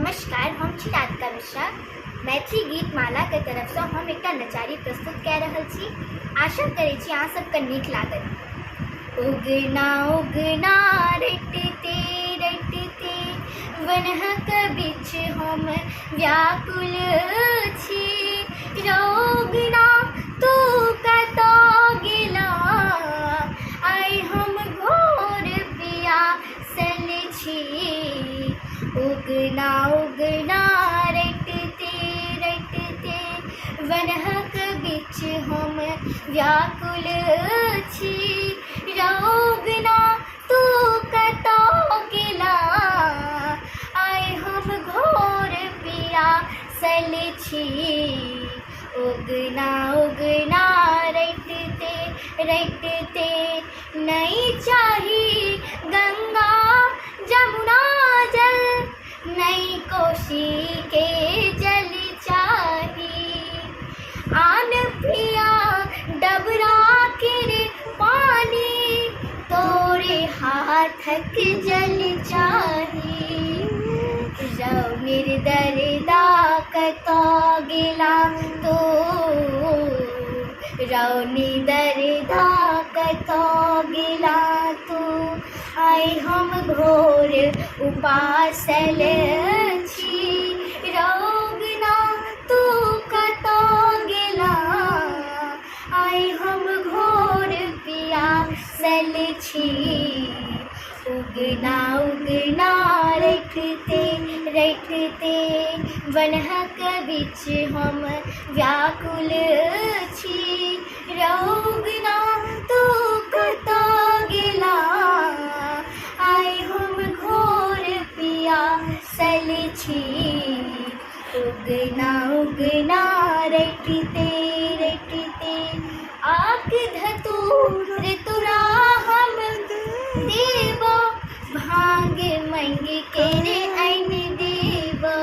नमस्कार, हम छी राधिका मिश्रा। मैथिली गीत माला के तरफ से हम एक नचारी प्रस्तुत कऽ रहल छी। आशा करै छी अहाँ सबके नीक लागत। उगना उगना रटते रटते वनहक बीच हम व्याकुल छी। रोगना तू कतऽ गेला, आइ हम घोर पियासल छी। उगना उगना रटते रटते वनहक बीच हम व्याकुल छी। रोगना तू कतऽ गेला, आइ हम घोर पियासल छी। उगना उगना रटते रटते नहीं चाही गंगा जमुना जल, नहीं कोशी के जल चाही। आन पिया डबरा के पानी, तोरे हाथक जल चाही। रौ निर्दरदा कतऽ गेला तो, रौ निर्दरदा कतऽ गेला तो, आइ हम घोर उपासल छी। रोगना तू कतऽ गेला, आइ हम घोर पियासल छी। उगना उगना रटते रटते वनहक बीच हम व्याकुल छी। रोगना तू कतऽ गेला, आइ हम घोर पियासल छी। उगना उगना रटते रटते आक धतूर तुरा हम देबो, भांग मंग के रे आइन देबो।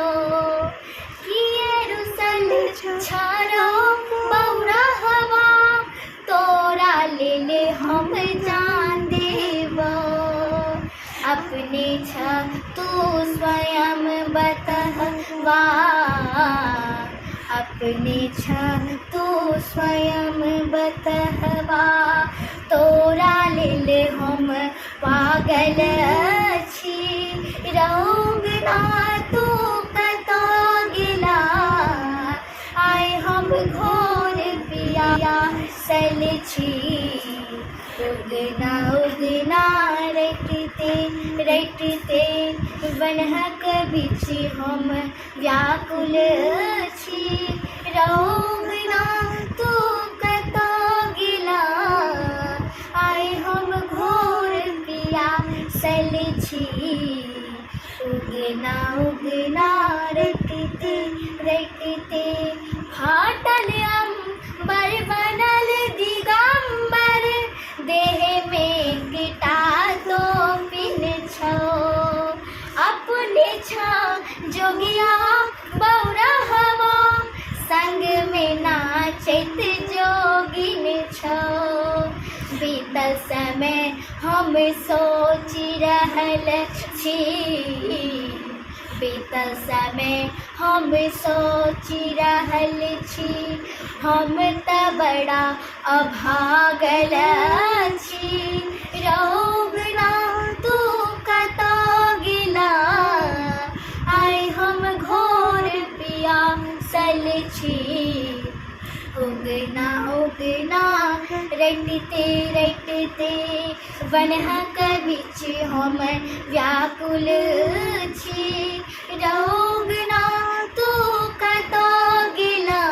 किए रुसल छारो बौरा हवा, तोरा ले हम जान देबो। अपने छ तू स्वयं बतहवा, अपने छ तू स्वयं बतहवा। तोरा ले हम पागल छी। रोगना तू कतऽ गेला, आइ हम घोर पियासल छी। उगना उगना रटते रटते वनहक बीच हम व्याकुल छी। रोगना तू कतऽ गेला, आइ हम घोर पियासल छी। उगना उगना रटते रटते फाटल अंबर बनल दिगंबर, देह में गिटा तो पिन छो। अपने छ जोगिया बौरा हवा, संग में नाचैत जोगिन छो। बीतल समय हम सोचि रहल छी, बीतल समय हम सोचि रहल छी। हम तऽ बड़ा अभागल छी। रोगना तू कतऽ गेला, आइ हम घोर पियासल छी। उगना उगना रटते रटते वनहक बीच हम व्याकुल छी। रोगना तू कतऽ गेला,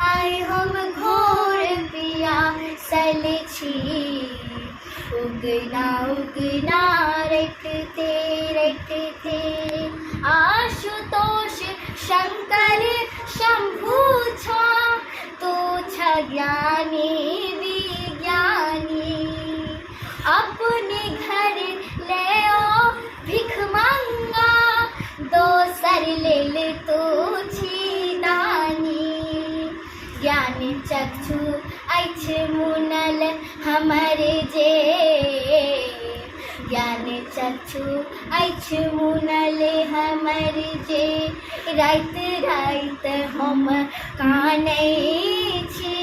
आइ हम घोर पियासल छी। उगना उगना रटते रटते आशुतोष शंकर शंभु छा, तू छ ज्ञानी विज्ञानी। अपने घर ले ओ भिख मंगा, दोसर लेल तू छी दानी। ज्ञान चक्षु अछि मुनल हमर जे, ज्ञान चक्षु अछि मुनले हमर जे राइत राइत हम कानै छी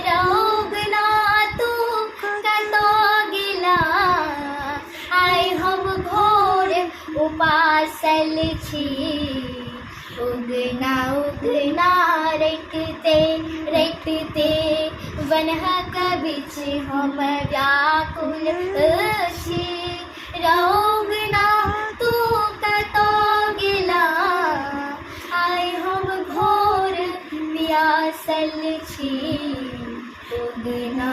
रौगना तू कतौ गेला आइ हम घोर उपासल छी उगना उगना रटते रटते वनहक बीच हम व्याकुल छी रौगना तू कतौ गेला आइ हम घोर प्यासल छी उगना